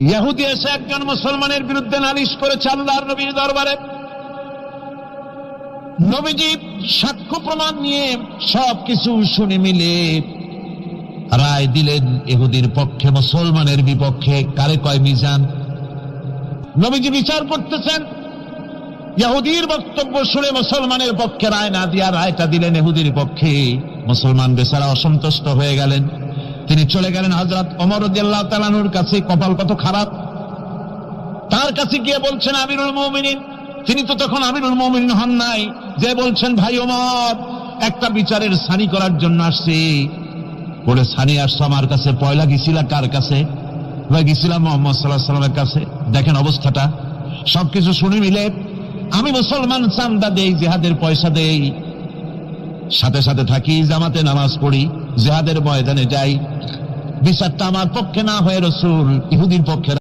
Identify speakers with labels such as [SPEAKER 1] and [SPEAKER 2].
[SPEAKER 1] ইহুদি এসে একজন মুসলমানের বিরুদ্ধে নালিশ করেছে আল্লাহর নবীর দরবারে। নবীজি সাক্ষ্য প্রমাণ নিয়ে সবকিছু শুনে মিলে রায় দিলেন ইহুদির পক্ষে, মুসলমানের বিপক্ষে। কারে কয় মিজান। নবীজি বিচার করতেছেন, ইহুদির বক্তব্য শুনে মুসলমানের পক্ষে রায় না দিয়া রায়টা দিলেন ইহুদির পক্ষে। মুসলমান বেচারা অসন্তুষ্ট হয়ে গেলেন। তিনি চলে গেলেন হযরত ওমর রাদিয়াল্লাহু তাআলা আনহুর কাছে। কপাল কত খারাপ, তার কাছে গিয়ে বলছেন আমিরুল মুমিনিন। তিনি তো তখন আমিরুল মুমিনিন হন নাই, যে বলছেন ভাই ওমর, একটা বিচারের সানি করার জন্য আসছি। বলে সানি আসছো আমার কাছে, পয়লা গেছিলা কার কাছে? গেছিলাম মুহাম্মদ সাল্লাল্লাহু আলাইহি ওয়াসাল্লামের কাছে। দেখেন অবস্থাটা। সবকিছু শুনে মিলে আমি মুসলমান, চান্দা দেই, জিহাদের পয়সা দেই, সাথে সাথে থাকি, জামাতে নামাজ পড়ি, জিহাদের ময়দানে যাই। বিচারটা আমার পক্ষে না হয়ে রাসূল ইহুদির পক্ষে